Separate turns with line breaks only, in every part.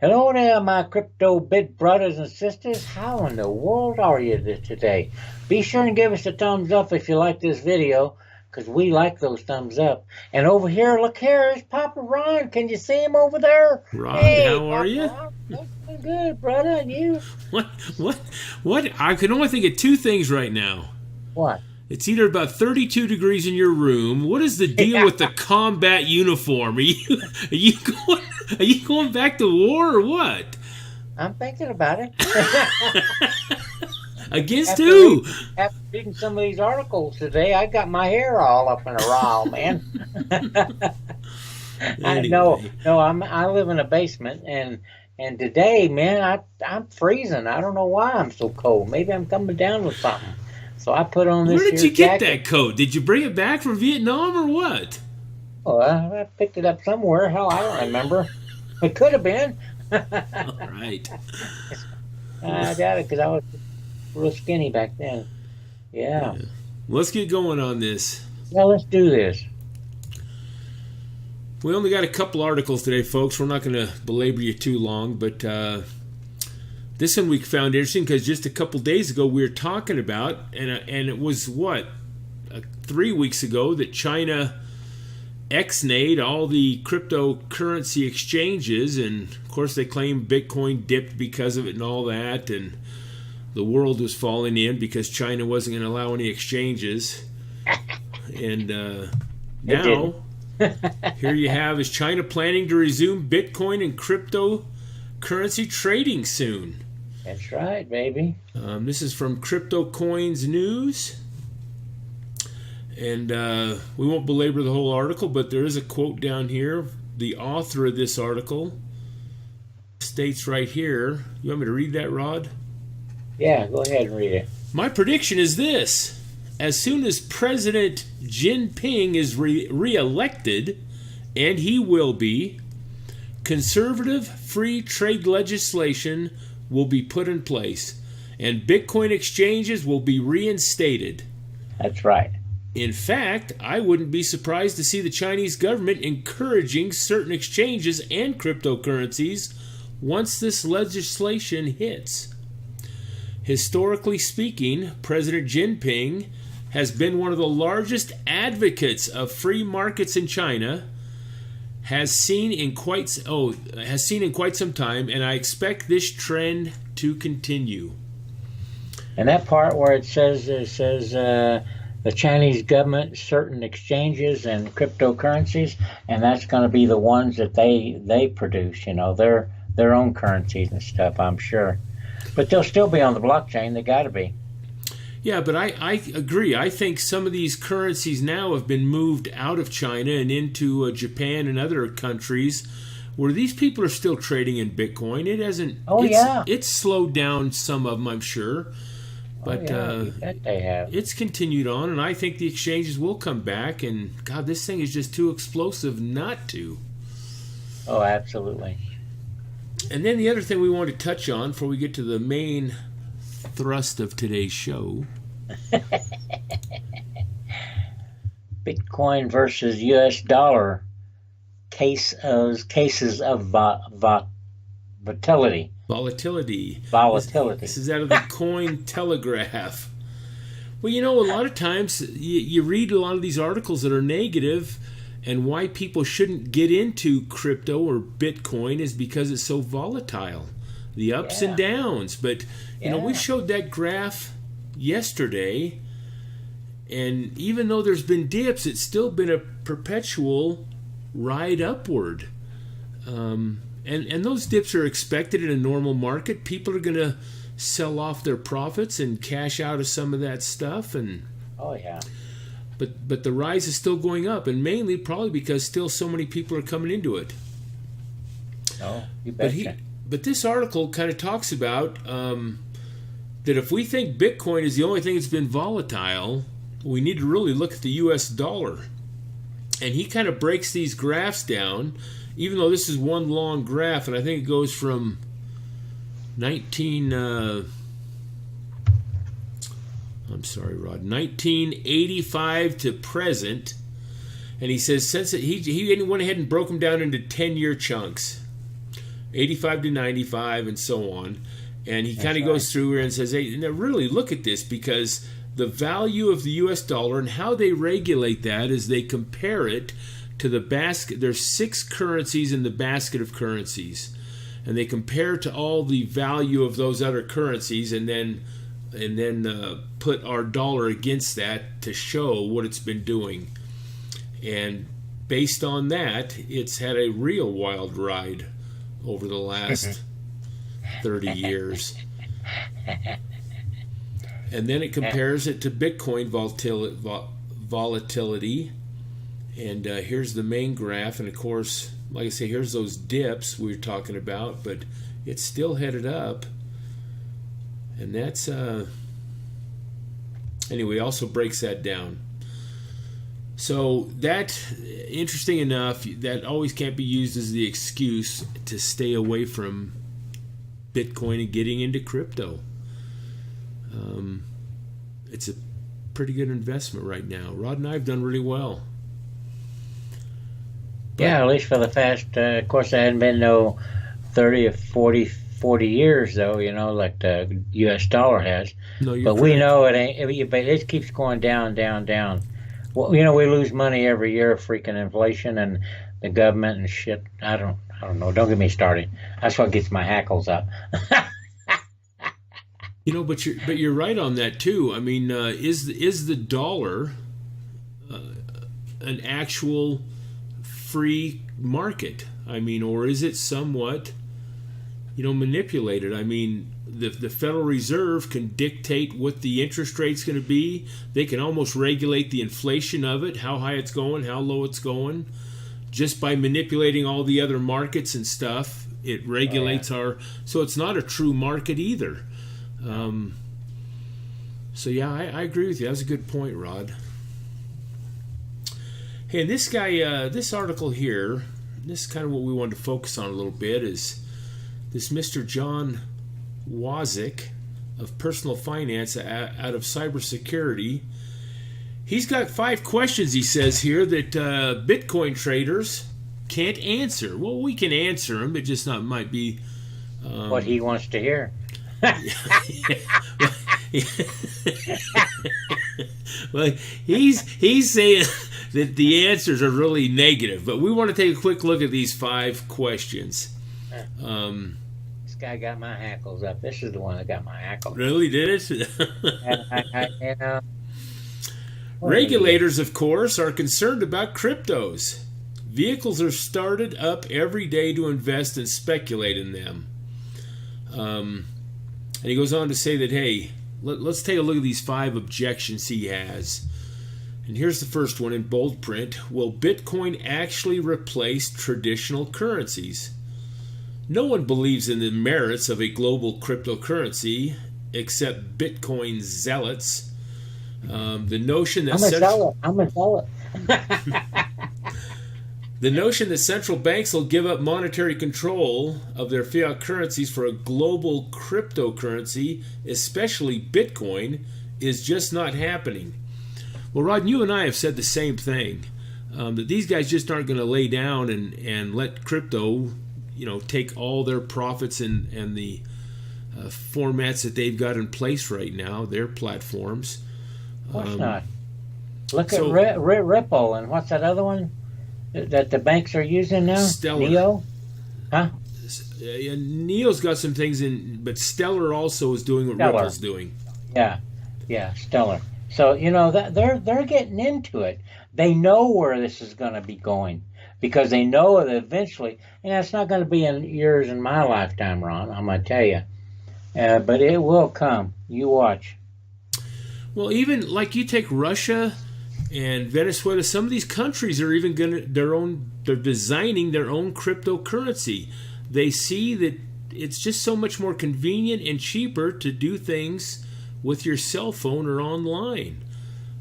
Hello there, my crypto bit brothers and sisters. How in the world are you today? Be sure and give us a thumbs up if you like this video, because we like those thumbs up. And over here, look here, is Papa Ron. Can you see him over there?
Rod,
Hey,
how are
Papa
you?
Ron. Looking good, brother. And you?
What? What? What? I can only think of two things right now.
What?
It's either about 32 degrees in your room. What is the deal with the combat uniform? Are you going? Are you going back to war or what?
I'm thinking about it.
Against
after,
who?
after reading some of these articles today, I got my hair all up in a rile, man.
Anyway.
No, I live in a basement, and today, man, I'm freezing. I don't know why I'm so cold. Maybe I'm coming down with something. So I put on this.
Where did you get
jacket.
that coat? Did you bring it back from Vietnam or what?
Oh, I picked it up somewhere. Hell, I don't remember. It could have been.
All right.
I doubt it because I was real skinny back then. Yeah.
Let's get going on this.
Well, let's do this.
We only got a couple articles today, folks. We're not going to belabor you too long, but this one we found interesting because just a couple days ago we were talking about, and it was 3 weeks ago that China ex-nayed all the cryptocurrency exchanges, and of course they claim Bitcoin dipped because of it and all that, and the world was falling in because China wasn't going to allow any exchanges. And now here you have, is China planning to resume Bitcoin and cryptocurrency trading soon?
That's right, baby.
This is from Crypto Coins News. And we won't belabor the whole article, but there is a quote down here. The author of this article states right here. You want me to read that, Rod?
Yeah, go ahead and read it.
My prediction is this. As soon as President Jinping is re-elected, and he will be, conservative free trade legislation will be put in place, and Bitcoin exchanges will be reinstated.
That's right.
In fact, I wouldn't be surprised to see the Chinese government encouraging certain exchanges and cryptocurrencies once this legislation hits. Historically speaking, President Jinping has been one of the largest advocates of free markets in China, has seen in quite some time, and I expect this trend to continue.
And that part where it says the Chinese government, certain exchanges and cryptocurrencies, and that's going to be the ones that they produce, their own currencies and stuff, I'm sure. But they'll still be on the blockchain. They got to be.
Yeah, but I agree. I think some of these currencies now have been moved out of China and into Japan and other countries where these people are still trading in Bitcoin. It hasn't. It's slowed down some of them, I'm sure. But
they have.
It's continued on, and I think the exchanges will come back. And God, this thing is just too explosive not to.
Oh, absolutely.
And then the other thing we want to touch on before we get to the main thrust of today's show.
Bitcoin versus U.S. dollar cases of volatility.
Volatility.
Volatility.
This is out of the Coin Telegraph. Well, a lot of times you read a lot of these articles that are negative, and why people shouldn't get into crypto or Bitcoin is because it's so volatile. The ups and downs. But, we showed that graph yesterday, and even though there's been dips, it's still been a perpetual ride upward. And those dips are expected in a normal market. People are going to sell off their profits and cash out of some of that stuff. And But the rise is still going up, and mainly probably because still so many people are coming into it.
Oh, you betcha.
But this article kind of talks about that if we think Bitcoin is the only thing that's been volatile, we need to really look at the U.S. dollar. And he kind of breaks these graphs down, even though this is one long graph, and I think it goes from 1985 to present. And he says since he went ahead and broke them down into 10-year chunks. 85 to 95, and so on. And he kind of
right.
goes through here and says, hey, now really look at this, because the value of the U.S. dollar and how they regulate that is they compare it to the basket. There's 6 currencies in the basket of currencies, and they compare to all the value of those other currencies, and then put our dollar against that to show what it's been doing. And based on that, it's had a real wild ride over the last 30 years. And then it compares it to Bitcoin volatility. And here's the main graph. And of course, like I say, here's those dips we were talking about, but it's still headed up. And that's, anyway, also breaks that down. So that, interesting enough, that always can't be used as the excuse to stay away from Bitcoin and getting into crypto. It's a pretty good investment right now. Rod and I have done really well.
Yeah, at least for the past, of course, there hadn't been no 30 or 40 years, though, like the U.S. dollar has.
No, you're
but
correct.
we know it ain't, but it keeps going down, down, down. Well, we lose money every year, freaking inflation and the government and shit. I don't know. Don't get me started. That's what gets my hackles up.
But you're right on that too. I mean, is the dollar an actual free market? I mean, or is it somewhat, manipulated? I mean, the Federal Reserve can dictate what the interest rate's going to be. They can almost regulate the inflation of it, how high it's going, how low it's going, just by manipulating all the other markets and stuff. It regulates so it's not a true market either. So yeah, I agree with you. That's a good point, Rod. Hey, and this guy, this article here, this is kind of what we wanted to focus on a little bit, is this Mr. John Wazik of Personal Finance out of Cybersecurity. He's got 5 questions, he says here, that Bitcoin traders can't answer. Well, we can answer them. It just might be
what he wants to hear.
Well, he's saying that the answers are really negative, but we want to take a quick look at these 5 questions.
This guy got my hackles up. This is the one that got my hackles.
Really did it?
And
Regulators, of course, are concerned about cryptos. Vehicles are started up every day to invest and speculate in them. And he goes on to say that, hey, let's take a look at these 5 objections he has. And here's the first one in bold print. Will Bitcoin actually replace traditional currencies? No one believes in the merits of a global cryptocurrency except Bitcoin zealots. The notion that
I'm a zealot.
The notion that central banks will give up monetary control of their fiat currencies for a global cryptocurrency, especially Bitcoin, is just not happening. Well, Rod, you and I have said the same thing, that these guys just aren't going to lay down and let crypto, take all their profits and the formats that they've got in place right now, their platforms.
Of course not. Look at Ripple, and what's that other one that the banks are using now?
Stellar.
Neo? Huh?
Neo's got some things in, but Stellar also is doing what Ripple's doing.
Yeah, Stellar. So, that they're getting into it. They know where this is going to be going, because they know that eventually, and it's not going to be in yours and my lifetime, Ron, I'm going to tell you. But it will come. You watch.
Well, even like you take Russia and Venezuela, some of these countries are even they're designing their own cryptocurrency. They see that it's just so much more convenient and cheaper to do things with your cell phone or online.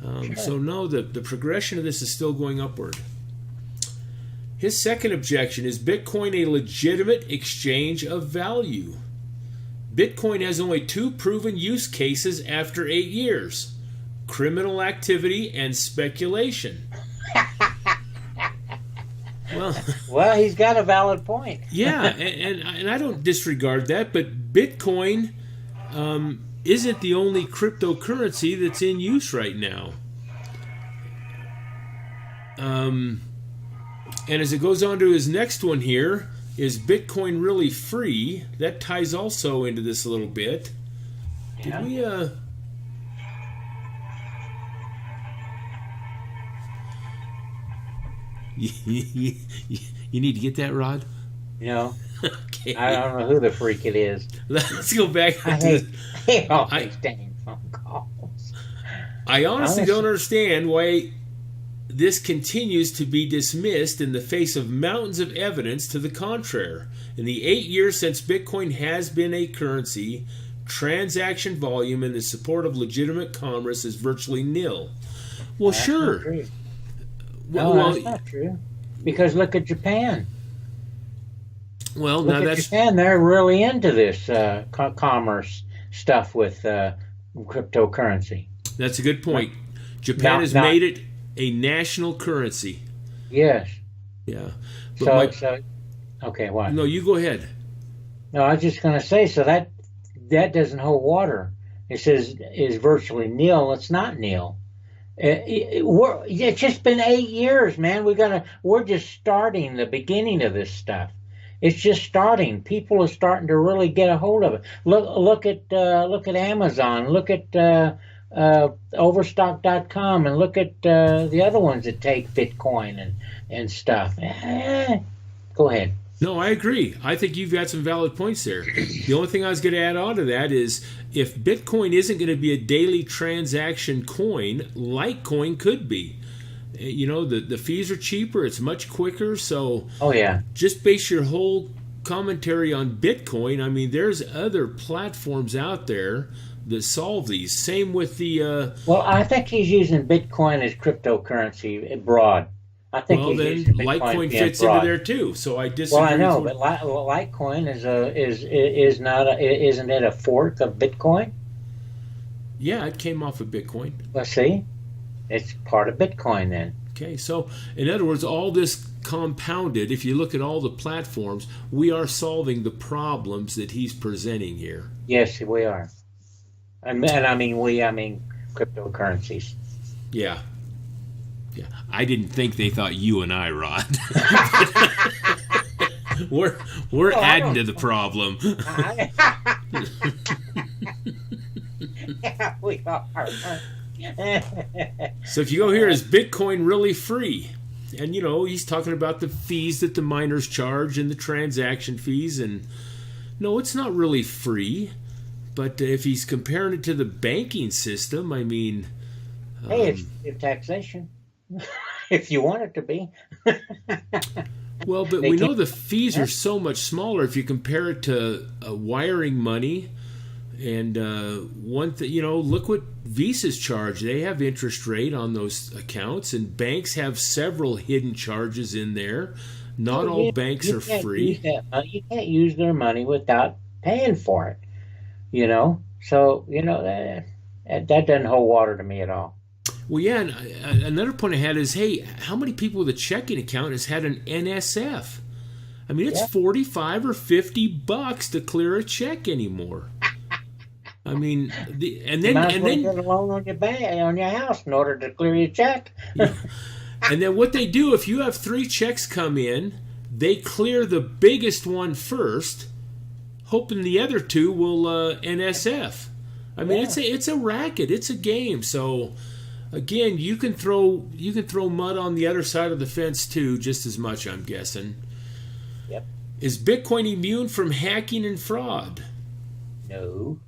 Sure. So no, the progression of this is still going upward. His second objection is Bitcoin a legitimate exchange of value? Bitcoin has only 2 proven use cases after 8 years: criminal activity and speculation. Well,
Well, he's got a valid point.
yeah, and I don't disregard that, but Bitcoin isn't the only cryptocurrency that's in use right now. And as it goes on to his next one here, is Bitcoin really free? That ties also into this a little bit. Did we you need to get that, Rod? Okay.
I don't know who the freak it is.
Let's go back
I
to
hate all these dang phone calls.
I honestly don't understand why this continues to be dismissed in the face of mountains of evidence to the contrary. In the 8 years since Bitcoin has been a currency, transaction volume in the support of legitimate commerce is virtually nil. Well,
That's
sure.
not true.
Well,
No, that's not true. Because look at Japan.
well,
Look
now
at
that's
Japan. They're really into this commerce stuff with cryptocurrency.
a good point. Japan
Not-
has
not-
made it a national currency.
Yes.
Yeah. But
So
my-
it's okay. What?
no, you go ahead.
No, I was just going to say. So that doesn't hold water. It says is virtually nil. It's not nil. It's just been 8 years, man. We're just starting the beginning of this stuff. It's just starting. People are starting to really get a hold of it. Look at Amazon. Look at Overstock.com, and look at the other ones that take Bitcoin and stuff. Go ahead.
No, I agree. I think you've got some valid points there. The only thing I was going to add on to that is if Bitcoin isn't going to be a daily transaction coin, Litecoin could be. The fees are cheaper. It's much quicker. So
Oh yeah.
just base your whole commentary on Bitcoin. I mean, there's other platforms out there that solve these. Same with the...
Well, I think he's using Bitcoin as cryptocurrency broad. I think
well,
he's
then
using Bitcoin
Litecoin
being
fits
broad.
into there too. So I disagree.
Well, I know,
with
but Litecoin isn't it a fork of Bitcoin?
yeah, it came off of Bitcoin.
Let's see, it's part of Bitcoin then.
Okay, so in other words, all this compounded, if you look at all the platforms, we are solving the problems that he's presenting here.
Yes, we are. I mean cryptocurrencies.
Yeah. Yeah. I didn't think they thought you and I, Rod. we're adding to the problem.
Yeah, we are.
So if you go here, is Bitcoin really free? And he's talking about the fees that the miners charge and the transaction fees, and no, it's not really free. But if he's comparing it to the banking system, I mean,
Hey, it's taxation. If you want it to be.
well, but
They
we know
keep-
the fees are so much smaller if you compare it to wiring money. And one thing, look what Visa's charge. They have interest rate on those accounts, and banks have several hidden charges in there. Not all banks are free.
You can't use their money without paying for it. So that doesn't hold water to me at all.
Well, yeah, and another point I had is, hey, how many people with a checking account has had an NSF? I mean, it's $45 or $50 to clear a check anymore. I mean, and then
Get a loan on your house in order to clear your check.
and then what they do, if you have 3 checks come in, they clear the biggest one first, hoping the other 2 will NSF. I mean, it's a racket, it's a game. So again, you can throw mud on the other side of the fence too, just as much, I'm guessing.
Yep.
Is Bitcoin immune from hacking and fraud?
No.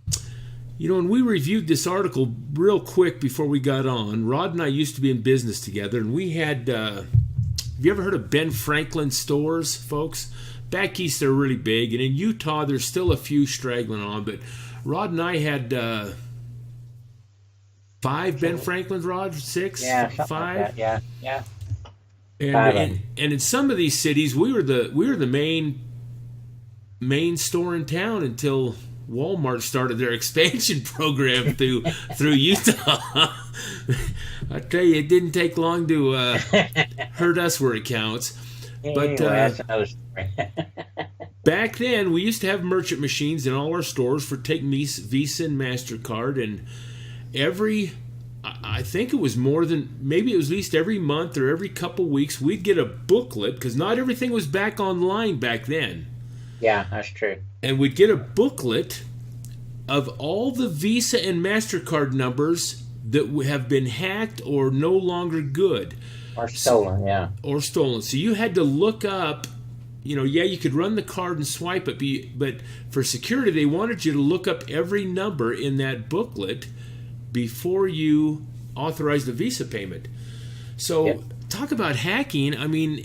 When we reviewed this article real quick before we got on, Rod and I used to be in business together, and we had, have you ever heard of Ben Franklin stores, folks? Back east, they're really big, and in Utah, there's still a few straggling on, but Rod and I had 5 Ben Franklins, Rod? 6?
Yeah,
5?
like that. Yeah.
And in some of these cities, we were the main store in town until Walmart started their expansion program through Utah. I tell you, it didn't take long to hurt us where it counts. But
Anyway, that's another story.
back then, we used to have merchant machines in all our stores for take Visa and MasterCard, and I think it was more than, maybe it was at least every month or every couple weeks, we'd get a booklet, because not everything was back online back then.
Yeah, that's true.
And we'd get a booklet of all the Visa and MasterCard numbers that have been hacked or no longer good.
Or stolen, yeah.
Or stolen. So you had to look up, you could run the card and swipe it, but for security, they wanted you to look up every number in that booklet before you authorized the Visa payment. So talk about hacking. I mean,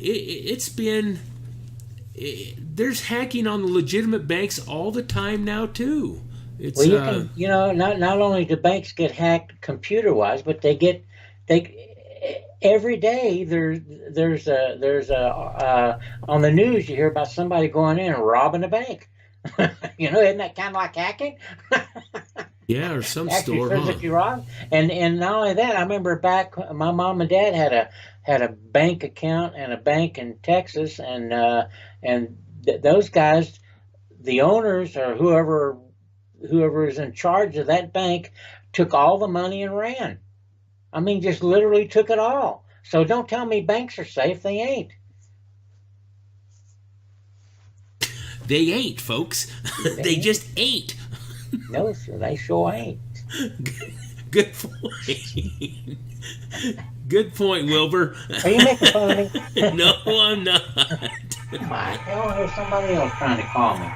there's hacking on the legitimate banks all the time now too. It's,
well, you can, not only do banks get hacked computer-wise, but they every day there's on the news you hear about somebody going in and robbing a bank. Isn't that kind of like hacking?
Yeah, or some store,
physically robbed. And not only that, I remember back my mom and dad had a bank account and a bank in Texas, and those guys, the owners or whoever is in charge of that bank, took all the money and ran. I mean, just literally took it all. So don't tell me banks are safe. They ain't.
They ain't, folks. They just ain't.
No, sir, they sure ain't.
Good point. Good point, Wilbur.
Are you making fun of me?
No, I'm not.
My hell, there's somebody else trying to call me.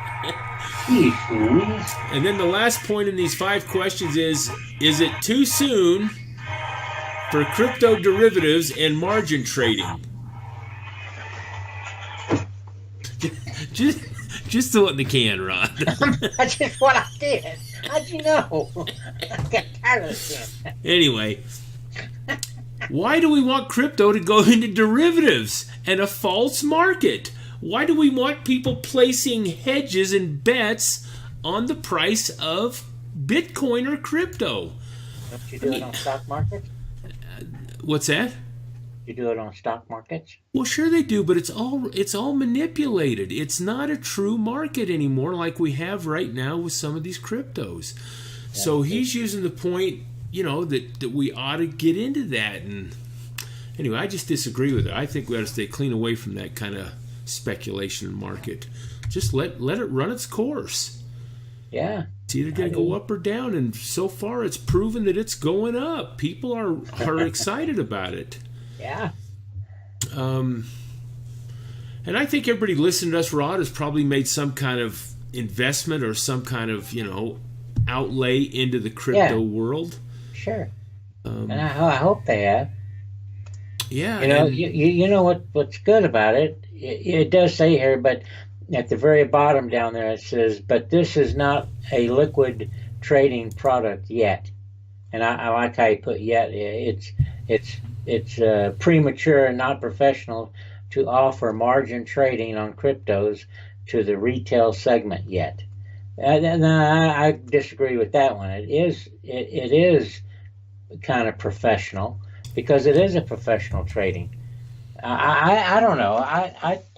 Jeez Louise.
And then the last point in these 5 questions is it too soon for crypto derivatives and margin trading? Just throw it in the can, Rod.
That's just what I did. How'd you know? I got tired of this.
Anyway, why do we want crypto to go into derivatives and a false market? Why do we want people placing hedges and bets on the price of Bitcoin or crypto?
Don't you do it on stock markets?
What's that?
You do it on stock markets?
Well, sure they do, but it's all manipulated. It's not a true market anymore like we have right now with some of these cryptos. Yeah. So he's using the point, that we ought to get into that. And anyway, I just disagree with it. I think we ought to stay clean away from that kind of speculation market. Just let it run its course.
Yeah.
It's either going to go up or down, and so far it's proven that it's going up. People are excited about it.
Yeah.
And I think everybody listening to us, Rod, has probably made some kind of investment or some kind of, outlay into the crypto world.
Sure. And I hope they have.
Yeah.
You know what's good about it? It does say here, but at the very bottom down there it says, but this is not a liquid trading product yet. And I like how you put yet. It's premature and not professional to offer margin trading on cryptos to the retail segment yet. And I disagree with that one. It is kind of professional because it is a professional trading. I don't know.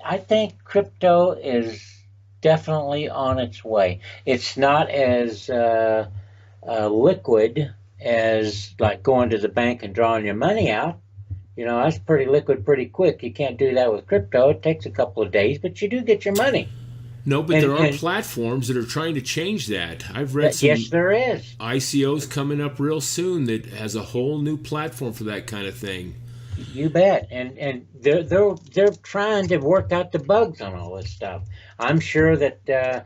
I think crypto is definitely on its way. It's not as liquid as like going to the bank and drawing your money out. That's pretty liquid pretty quick. You can't do that with crypto. It takes a couple of days, but you do get your money.
No, but there are platforms that are trying to change that. I've read some
yes, there is.
ICOs coming up real soon that has a whole new platform for that kind of thing.
You bet. And they're trying to work out the bugs on all this stuff. I'm sure that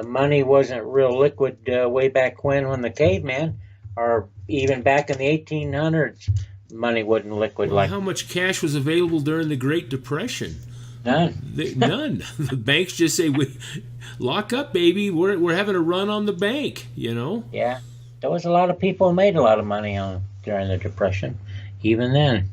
money wasn't real liquid way back when the caveman, or even back in the 1800s, money wasn't liquid.
Well, how much cash was available during the Great Depression?
None.
None. The banks just say, lock up, baby. We're having a run on the bank,
Yeah. There was a lot of people who made a lot of money during the Depression, even then.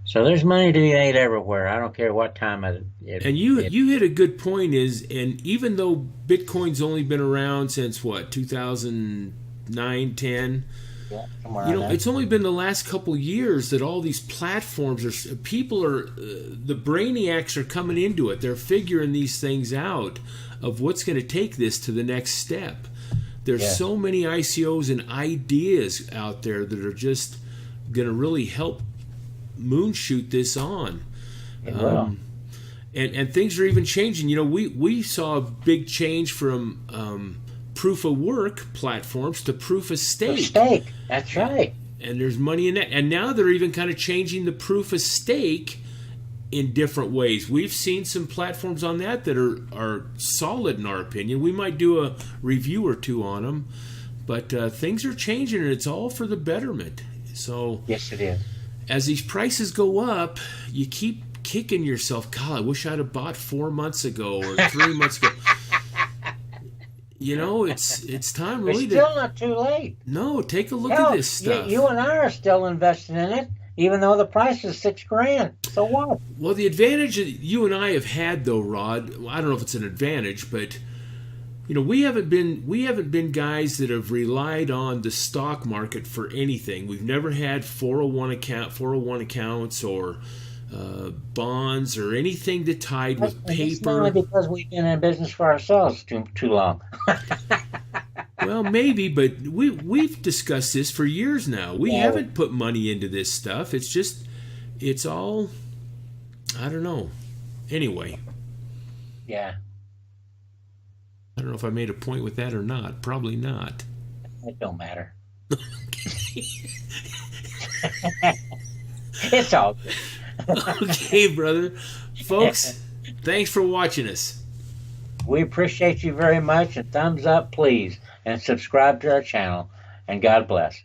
So there's money to be made everywhere. I don't care what time it
and you hit a good point, and even though Bitcoin's only been around since, 2009, 10,
Yeah, somewhere
You
around
know,
there.
it's only been the last couple years that all these platforms are, people are, the brainiacs are coming into it. They're figuring these things out of what's going to take this to the next step. There's
Yeah.
so many ICOs and ideas out there that are just going to really help moonshoot this on.
It will.
And things are even changing. You know, we saw a big change from proof of work platforms to proof of stake.
Stake. That's right.
And there's money in that. And now they're even kind of changing the proof of stake in different ways. We've seen some platforms on that are solid in our opinion. We might do a review or two on them, but things are changing, and it's all for the betterment. So
Yes, it is.
as these prices go up, you keep kicking yourself, God, I wish I'd have bought 4 months ago or 3 months ago. You know, it's time really
It's still not too late.
No, take a look
Hell,
at this stuff.
You and I are still invested in it, even though the price is $6,000. So what?
Well, the advantage that you and I have had, though, Rod, I don't know if it's an advantage, but you know, we haven't been guys that have relied on the stock market for anything. We've never had 401 accounts, or bonds, or anything that tied with
It's
paper.
only because we've been in business for ourselves too long.
Well, maybe, but we've discussed this for years now. We
Yeah.
haven't put money into this stuff. It's all, I don't know. Anyway,
Yeah,
I don't know if I made a point with that or not. Probably not.
it don't matter. It's all good.
Okay, brother. Folks, thanks for watching us.
We appreciate you very much, and thumbs up, please, and subscribe to our channel. And God bless.